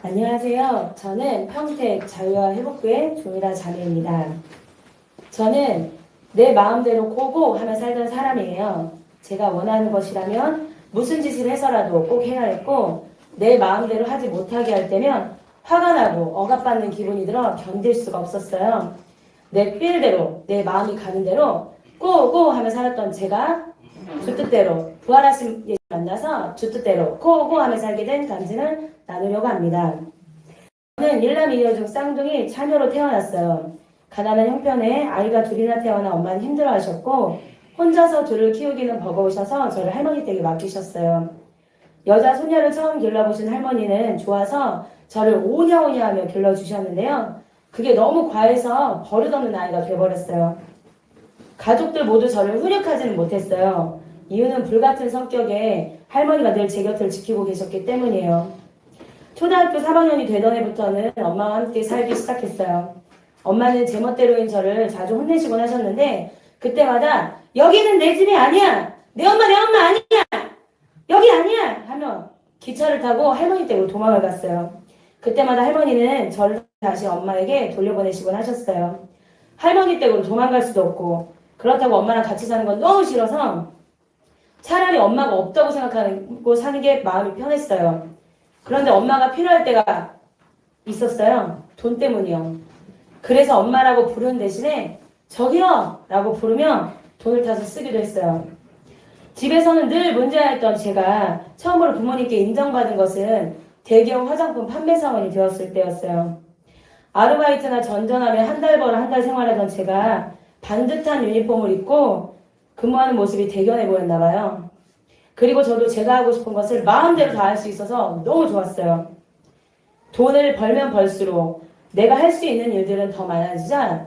안녕하세요. 저는 평택 자유와 회복부의 조미라 자매입니다. 저는 내 마음대로 고고하며 살던 사람이에요. 제가 원하는 것이라면 무슨 짓을 해서라도 꼭 해야 했고, 내 마음대로 하지 못하게 할 때면 화가 나고 억압받는 기분이 들어 견딜 수가 없었어요. 내 필대로, 내 마음이 가는 대로 고고하며 살았던 제가 주 뜻대로 부활하신 예수 만나서 주 뜻대로 고고하며 살게 된 간증을 나누려고 합니다. 저는 일남 이녀 중 쌍둥이 차녀로 태어났어요. 가난한 형편에 아이가 둘이나 태어나 엄마는 힘들어하셨고 혼자서 둘을 키우기는 버거우셔서 저를 할머니 댁에 맡기셨어요. 여자 소녀를 처음 길러보신 할머니는 좋아서 저를 오냐오냐 하며 길러주셨는데요. 그게 너무 과해서 버릇없는 아이가 돼버렸어요. 가족들 모두 저를 훈육하지는 못했어요. 이유는 불같은 성격에 할머니가 늘 제 곁을 지키고 계셨기 때문이에요. 초등학교 3학년이 되던 해부터는 엄마와 함께 살기 시작했어요. 엄마는 제멋대로인 저를 자주 혼내시곤 하셨는데 그때마다 여기는 내 집이 아니야! 내 엄마 아니야! 여기 아니야! 하며 기차를 타고 할머니 댁으로 도망을 갔어요. 그때마다 할머니는 저를 다시 엄마에게 돌려보내시곤 하셨어요. 할머니 댁으로 도망갈 수도 없고 그렇다고 엄마랑 같이 사는 건 너무 싫어서 차라리 엄마가 없다고 생각하고 사는 게 마음이 편했어요. 그런데 엄마가 필요할 때가 있었어요. 돈 때문이요. 그래서 엄마라고 부르는 대신에 저기요! 라고 부르면 돈을 타서 쓰기도 했어요. 집에서는 늘 문제였던 제가 처음으로 부모님께 인정받은 것은 대기업 화장품 판매 사원이 되었을 때였어요. 아르바이트나 전전하며 한 달 벌어 한 달 생활하던 제가 반듯한 유니폼을 입고 근무하는 모습이 대견해 보였나 봐요. 그리고 저도 제가 하고 싶은 것을 마음대로 다 할 수 있어서 너무 좋았어요. 돈을 벌면 벌수록 내가 할 수 있는 일들은 더 많아지자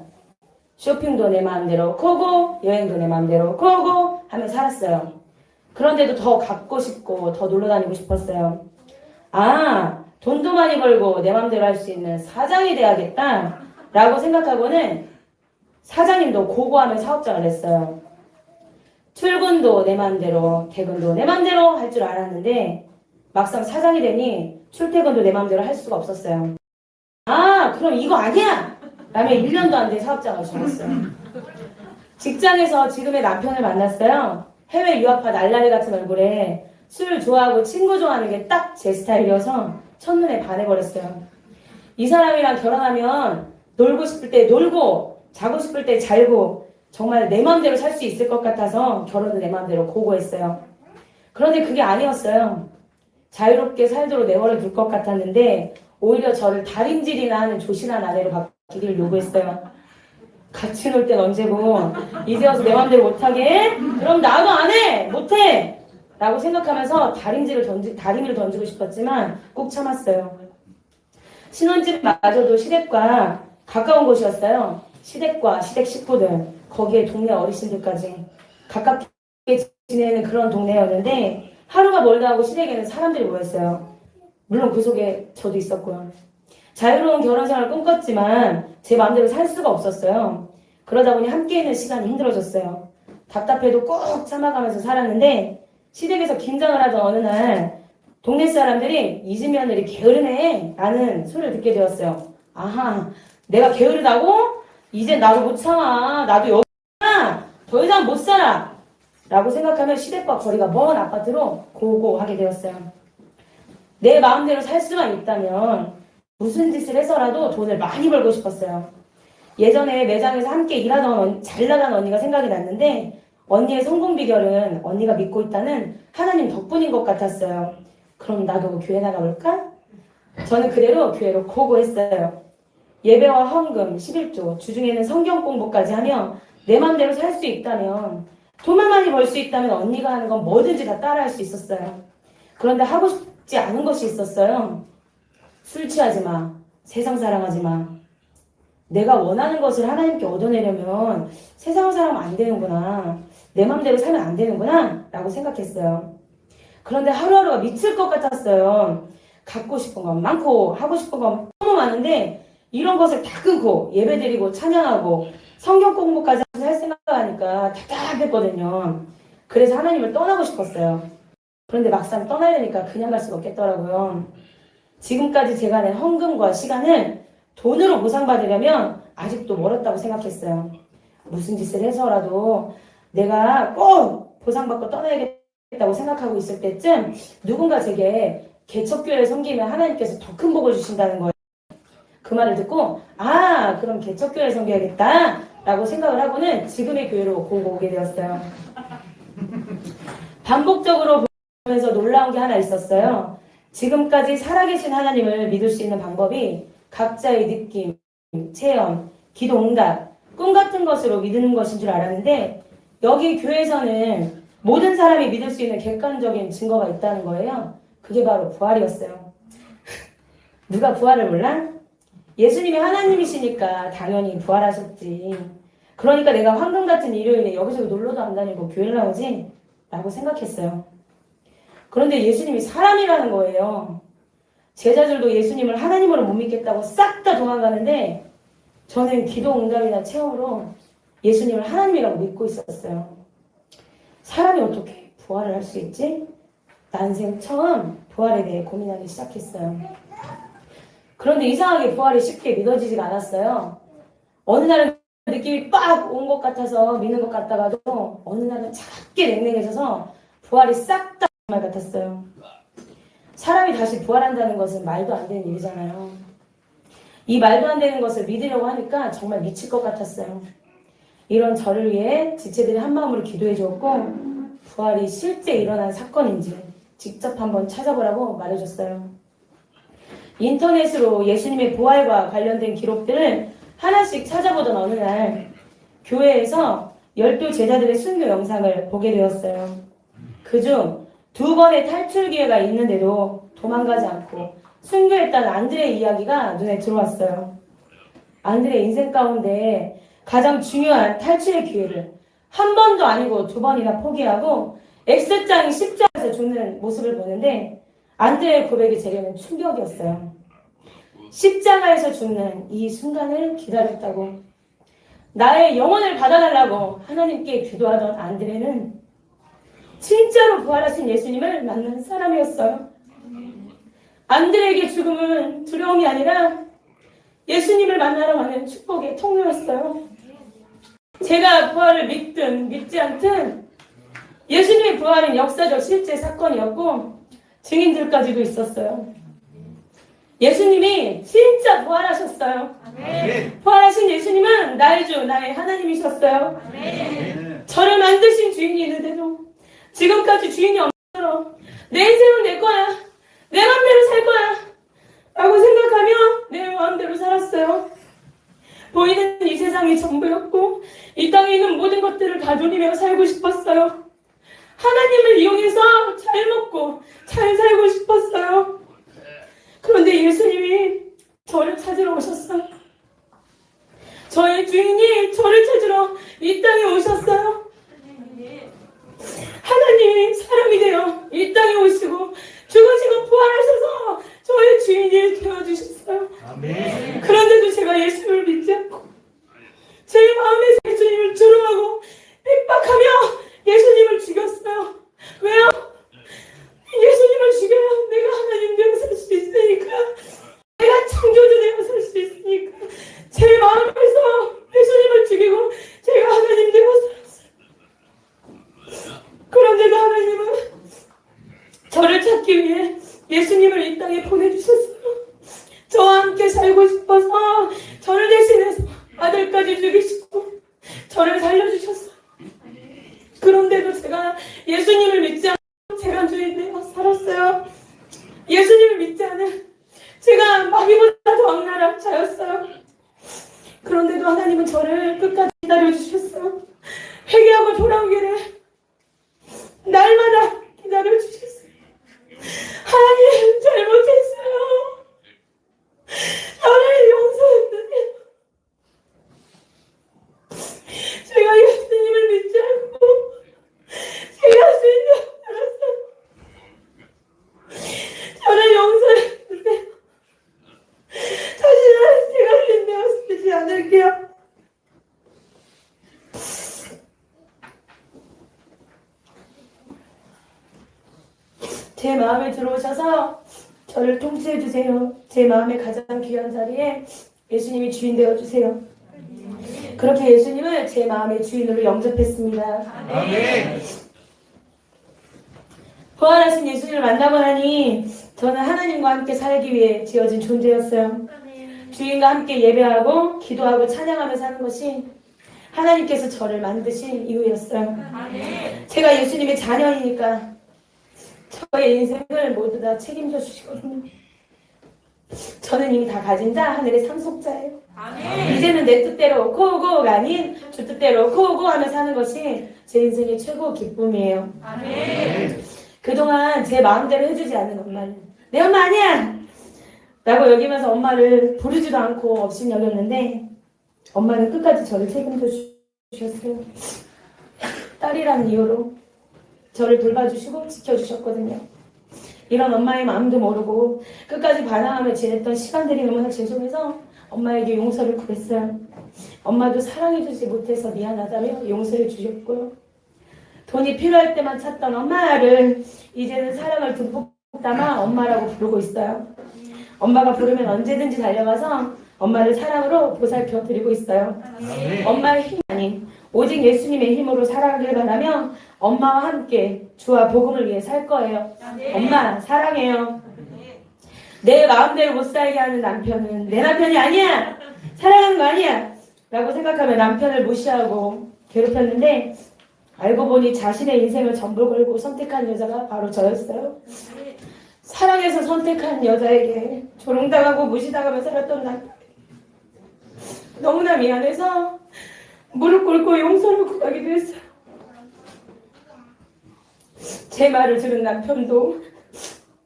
쇼핑도 내 마음대로 고고, 여행도 내 마음대로 고고 하며 살았어요. 그런데도 더 갖고 싶고 더 놀러 다니고 싶었어요. 아, 돈도 많이 벌고 내 마음대로 할 수 있는 사장이 돼야겠다 라고 생각하고는 사장님도 고고하며 사업장을 냈어요. 출근도 내 맘대로, 퇴근도 내 맘대로 할 줄 알았는데 막상 사장이 되니 출퇴근도 내 맘대로 할 수가 없었어요. 아, 그럼 이거 아니야! 라며 1년도 안 된 사업장을 정했어요. 직장에서 지금의 남편을 만났어요. 해외 유학파 날라리 같은 얼굴에 술 좋아하고 친구 좋아하는 게 딱 제 스타일이어서 첫눈에 반해버렸어요. 이 사람이랑 결혼하면 놀고 싶을 때 놀고 자고 싶을 때 잘고 정말 내 마음대로 살 수 있을 것 같아서 결혼을 내 마음대로 고고했어요. 그런데 그게 아니었어요. 자유롭게 살도록 내버려 둘 것 같았는데 오히려 저를 달인질이나 하는 조신한 아내로 바뀌기를 요구했어요. 같이 놀 땐 언제고 이제 와서 내 마음대로 못하게 해? 그럼 나도 안 해! 못해! 라고 생각하면서 다림이를 던지고 싶었지만 꼭 참았어요. 신혼집마저도 시댁과 가까운 곳이었어요. 시댁과 시댁 식구들, 거기에 동네 어르신들까지 가깝게 지내는 그런 동네였는데 하루가 멀다 하고 시댁에는 사람들이 모였어요. 물론 그 속에 저도 있었고요. 자유로운 결혼생활을 꿈꿨지만 제 마음대로 살 수가 없었어요. 그러다 보니 함께 있는 시간이 힘들어졌어요. 답답해도 꾹 참아가면서 살았는데 시댁에서 긴장을 하던 어느 날 동네 사람들이 이 집 며느리 게으르네 라는 소리를 듣게 되었어요. 아하, 내가 게으르다고? 이제 나도 못 참아. 나도 여기야. 더 이상 못 살아. 라고 생각하며 시댁과 거리가 먼 아파트로 고고하게 되었어요. 내 마음대로 살 수만 있다면 무슨 짓을 해서라도 돈을 많이 벌고 싶었어요. 예전에 매장에서 함께 일하던 잘 나간 언니가 생각이 났는데 언니의 성공 비결은 언니가 믿고 있다는 하나님 덕분인 것 같았어요. 그럼 나도 교회 나가볼까? 저는 그대로 교회로 고고했어요. 예배와 헌금, 11조, 주중에는 성경 공부까지 하며 내 맘대로 살 수 있다면 돈만 많이 벌 수 있다면 언니가 하는 건 뭐든지 다 따라할 수 있었어요. 그런데 하고 싶지 않은 것이 있었어요. 술 취하지 마. 세상 사랑하지 마. 내가 원하는 것을 하나님께 얻어내려면 세상을 사랑하면 안 되는구나. 내 맘대로 살면 안 되는구나. 라고 생각했어요. 그런데 하루하루가 미칠 것 같았어요. 갖고 싶은 건 많고 하고 싶은 건 너무 많은데 이런 것을 다 끊고 예배드리고 찬양하고 성경 공부까지 할 생각하니까 답답했거든요. 그래서 하나님을 떠나고 싶었어요. 그런데 막상 떠나려니까 그냥 갈 수가 없겠더라고요. 지금까지 제가 낸 헌금과 시간을 돈으로 보상받으려면 아직도 멀었다고 생각했어요. 무슨 짓을 해서라도 내가 꼭 보상받고 떠나야겠다고 생각하고 있을 때쯤 누군가 제게 개척교회를 섬기면 하나님께서 더 큰 복을 주신다는 거예요. 그 말을 듣고 그럼 개척교회를 섬겨야겠다 라고 생각을 하고는 지금의 교회로 보고 오게 되었어요. 반복적으로 보면서 놀라운 게 하나 있었어요. 지금까지 살아계신 하나님을 믿을 수 있는 방법이 각자의 느낌, 체험, 기도 응답, 꿈 같은 것으로 믿는 것인 줄 알았는데 여기 교회에서는 모든 사람이 믿을 수 있는 객관적인 증거가 있다는 거예요. 그게 바로 부활이었어요. 누가 부활을 몰라? 예수님이 하나님이시니까 당연히 부활하셨지. 그러니까 내가 황금 같은 일요일에 여기저기 놀러도 안 다니고 교회를 나오지? 라고 생각했어요. 그런데 예수님이 사람이라는 거예요. 제자들도 예수님을 하나님으로 못 믿겠다고 싹 다 도망가는데 저는 기도 응답이나 체험으로 예수님을 하나님이라고 믿고 있었어요. 사람이 어떻게 부활을 할 수 있지? 난생 처음 부활에 대해 고민하기 시작했어요. 그런데 이상하게 부활이 쉽게 믿어지지가 않았어요. 어느 날은 느낌이 빡 온 것 같아서 믿는 것 같다가도 어느 날은 차갑게 냉랭해져서 부활이 싹 다 말 같았어요. 사람이 다시 부활한다는 것은 말도 안 되는 일이잖아요. 이 말도 안 되는 것을 믿으려고 하니까 정말 미칠 것 같았어요. 이런 저를 위해 지체들이 한마음으로 기도해 주었고 부활이 실제 일어난 사건인지 직접 한번 찾아보라고 말해줬어요. 인터넷으로 예수님의 부활과 관련된 기록들을 하나씩 찾아보던 어느 날 교회에서 12 제자들의 순교 영상을 보게 되었어요. 그중 2번의 탈출 기회가 있는데도 도망가지 않고 순교했다는 안드레의 이야기가 눈에 들어왔어요. 안드레의 인생 가운데 가장 중요한 탈출의 기회를 한 번도 아니고 2번이나 포기하고 X장이 십자가에서 죽는 모습을 보는데 안드레의 고백이 제게는 충격이었어요. 십자가에서 죽는 이 순간을 기다렸다고 나의 영혼을 받아달라고 하나님께 기도하던 안드레는 진짜로 부활하신 예수님을 만난 사람이었어요. 안드레에게 죽음은 두려움이 아니라 예수님을 만나러 가는 축복의 통로였어요. 제가 부활을 믿든 믿지 않든 예수님의 부활은 역사적 실제 사건이었고 증인들까지도 있었어요. 예수님이 진짜 부활하셨어요. 아멘. 부활하신 예수님은 나의 주, 나의 하나님이셨어요. 아멘. 저를 만드신 주인이 있는데도 지금까지 주인이 없어서 내 인생은 내 거야. 내 맘대로 살 거야. 라고 생각하며 내 마음대로 살았어요. 보이는 이 세상이 전부였고 이 땅에 있는 모든 것들을 다 누리며 살고 싶었어요. 하나님을 이용해서 잘 먹고 잘 살고 싶었어요. 그런데 예수님이 저를 찾으러 오셨어요. 저의 주인이 저를 찾으러 이 땅에 오셨어요. 하나님이 사람이 되어 이 땅에 오시고 죽으시고 부활하셔서 저의 주인이 되어주셨어요. 아멘. 그런데도 제가 예수님을 믿지 않고 제 마음에서 예수님을 두려워하고 핍박하며 예수님을 죽였어요. 왜요? 예수님을 죽여야 내가 하나님 되어 살 수 있으니까, 내가 창조주 되어 살 수 있으니까 제 마음에서 예수님을 죽이고 제가 하나님 되어 살았어요. 그런데도 하나님은 저를 찾기 위해 예수님을 이 땅에 보내주셨어요. 저와 함께 살고 싶어서 저를 대신해서 아들까지 죽이시고 저를 살려주셨어요. 그런데도 제가 예수님을 믿지 않고 제가 주인 되어 살았어요. 예수님을 믿지 않은 제가 마귀보다 더 악랄한 자였어요. 그런데도 하나님은 저를 끝까지 기다려주셨어요. 회개하고 돌아오기를 날마다 기다려주셨어요. 하나님, 잘못했어요. 저를 용서해주세요. 제가 예수님을 믿지 않고 제가 주인을 알았어요. 저를 용서해주세요. 다시는 제가 주인 되어 쓰지 않을게요. 제 마음에 들어오셔서 저를 통치해 주세요. 제 마음의 가장 귀한 자리에 예수님이 주인 되어 주세요. 그렇게 예수님을 제 마음의 주인으로 영접했습니다. 아멘. 부활하신 예수님을 만나고 나니 저는 하나님과 함께 살기 위해 지어진 존재였어요. 주인과 함께 예배하고 기도하고 찬양하며 사는 것이 하나님께서 저를 만드신 이유였어요. 제가 예수님의 자녀이니까 저의 인생을 모두 다 책임져 주시거든요. 저는 이미 다 가진 자, 하늘의 상속자예요. 이제는 내 뜻대로 고고가 아닌 주 뜻대로 고고 하며 사는 것이 제 인생의 최고 기쁨이에요. 그동안 제 마음대로 해주지 않는 엄마는 내 엄마 아니야! 라고 여기면서 엄마를 부르지도 않고 업신여겼는데 엄마는 끝까지 저를 책임져 주셨어요. 딸이라는 이유로 저를 돌봐주시고 지켜주셨거든요. 이런 엄마의 마음도 모르고 끝까지 반항하며 지냈던 시간들이 너무나 죄송해서 엄마에게 용서를 구했어요. 엄마도 사랑해주지 못해서 미안하다며 용서해 주셨고요. 돈이 필요할 때만 찾던 엄마를 이제는 사랑을 듬뿍 담아 엄마라고 부르고 있어요. 엄마가 부르면 언제든지 달려가서 엄마를 사랑으로 보살펴 드리고 있어요. 엄마의 힘이 아닌 오직 예수님의 힘으로 살아가길 바라며 엄마와 함께 주와 복음을 위해 살 거예요. 엄마 사랑해요. 내 마음대로 못 살게 하는 남편은 내 남편이 아니야! 사랑하는 거 아니야! 라고 생각하며 남편을 무시하고 괴롭혔는데 알고 보니 자신의 인생을 전부 걸고 선택한 여자가 바로 저였어요. 사랑해서 선택한 여자에게 조롱당하고 무시당하며 살았던 남편. 너무나 미안해서 무릎 꿇고 용서를 구하기도 했어요. 제 말을 들은 남편도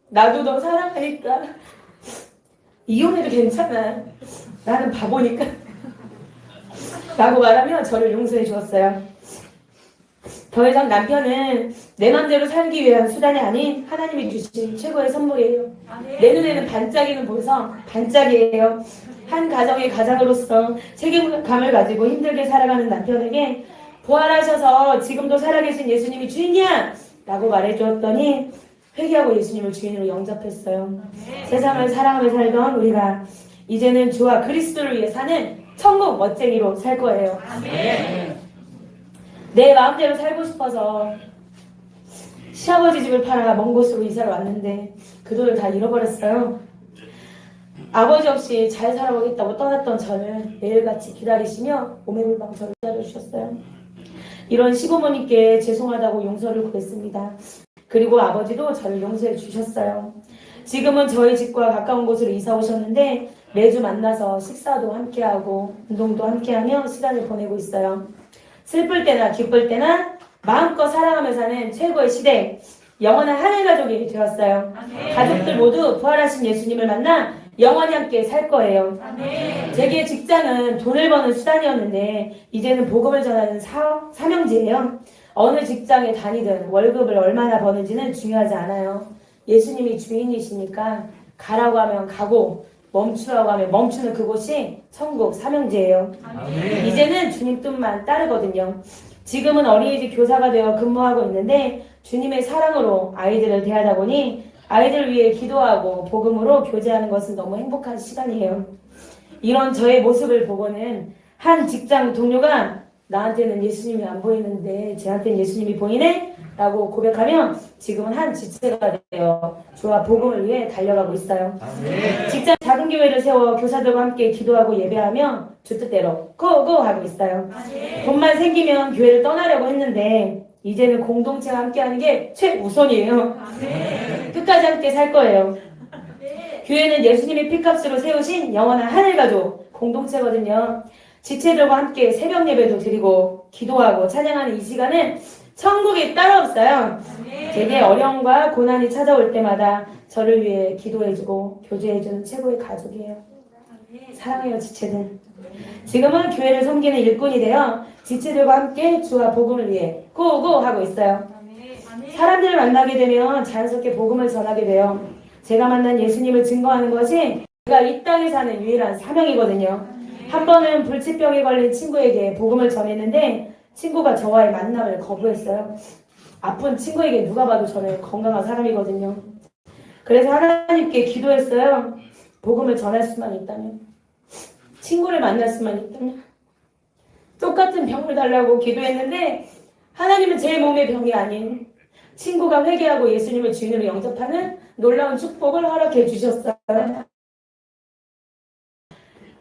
나도 너 사랑하니까 이혼해도 괜찮아. 나는 바보니까. 라고 말하며 저를 용서해 주었어요. 더 이상 남편은 내 맘대로 살기 위한 수단이 아닌 하나님이 주신 최고의 선물이에요. 내 눈에는 반짝이는 보석, 반짝이에요. 한 가정의 가장으로서 책임감을 가지고 힘들게 살아가는 남편에게 부활하셔서 지금도 살아계신 예수님이 주인이야! 라고 말해주었더니 회개하고 예수님을 주인으로 영접했어요. 세상을 사랑하며 살던 우리가 이제는 주와 그리스도를 위해 사는 천국 멋쟁이로 살 거예요. 내 마음대로 살고 싶어서 시아버지 집을 팔아 먼 곳으로 이사를 왔는데 그 돈을 다 잃어버렸어요. 아버지 없이 잘 살아보겠다고 떠났던 저를 매일같이 기다리시며 오매불망 저를 기다려주셨어요. 이런 시부모님께 죄송하다고 용서를 구했습니다. 그리고 아버지도 저를 용서해 주셨어요. 지금은 저희 집과 가까운 곳으로 이사 오셨는데 매주 만나서 식사도 함께하고 운동도 함께하며 시간을 보내고 있어요. 슬플 때나 기쁠 때나 마음껏 사랑하며 사는 최고의 시대, 영원한 하늘 가족이 되었어요. 가족들 모두 부활하신 예수님을 만나 영원히 함께 살 거예요. 제게 직장은 돈을 버는 수단이었는데 이제는 복음을 전하는 사명지예요. 어느 직장에 다니든 월급을 얼마나 버는지는 중요하지 않아요. 예수님이 주인이시니까 가라고 하면 가고 멈추라고 하면 멈추는 그곳이 천국 사명지예요. 이제는 주님 뜻만 따르거든요. 지금은 어린이집 교사가 되어 근무하고 있는데 주님의 사랑으로 아이들을 대하다 보니 아이들을 위해 기도하고 복음으로 교제하는 것은 너무 행복한 시간이에요. 이런 저의 모습을 보고는 한 직장 동료가 나한테는 예수님이 안 보이는데 쟤한테는 예수님이 보이네? 라고 고백하며 지금은 한 지체가 되어 주와 복음을 위해 달려가고 있어요. 직장 작은 교회를 세워 교사들과 함께 기도하고 예배하며 주 뜻대로 고고 하고 있어요. 돈만 생기면 교회를 떠나려고 했는데 이제는 공동체와 함께하는 게 최우선이에요. 끝까지 함께 살 거예요. 교회는 예수님의 피값으로 세우신 영원한 하늘가족 공동체거든요. 지체들과 함께 새벽 예배도 드리고 기도하고 찬양하는 이 시간은 천국이 따로 없어요. 제게 어려움과 고난이 찾아올 때마다 저를 위해 기도해주고 교제해주는 최고의 가족이에요. 사랑해요 지체들. 지금은 교회를 섬기는 일꾼이 되어 지체들과 함께 주와 복음을 위해 고고 하고 있어요. 사람들을 만나게 되면 자연스럽게 복음을 전하게 돼요. 제가 만난 예수님을 증거하는 것이 제가 이 땅에 사는 유일한 사명이거든요. 한 번은 불치병에 걸린 친구에게 복음을 전했는데 친구가 저와의 만남을 거부했어요. 아픈 친구에게 누가 봐도 저는 건강한 사람이거든요. 그래서 하나님께 기도했어요. 복음을 전할 수만 있다면, 친구를 만날 수만 있다면, 똑같은 병을 달라고 기도했는데 하나님은 제 몸의 병이 아닌 친구가 회개하고 예수님을 주인으로 영접하는 놀라운 축복을 허락해 주셨어요.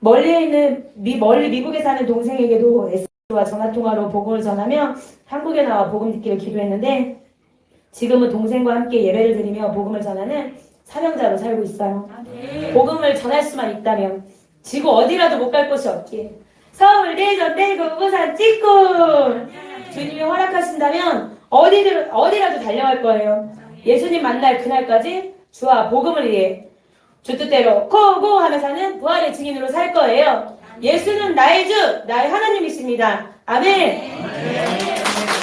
멀리 미국에 사는 동생에게도 SNS와 전화통화로 복음을 전하며 한국에 나와 복음 듣기를 기도했는데 지금은 동생과 함께 예배를 드리며 복음을 전하는 사명자로 살고 있어요. 복음을 전할 수만 있다면 지구 어디라도 못 갈 곳이 없기에 서울, 대전, 대구, 부산, 찍고 주님이 허락하신다면 어디라도 달려갈 거예요. 예수님 만날 그날까지 주와 복음을 위해 주 뜻대로 고고 하며 사는 부활의 증인으로 살 거예요. 예수는 나의 주, 나의 하나님이십니다. 아멘.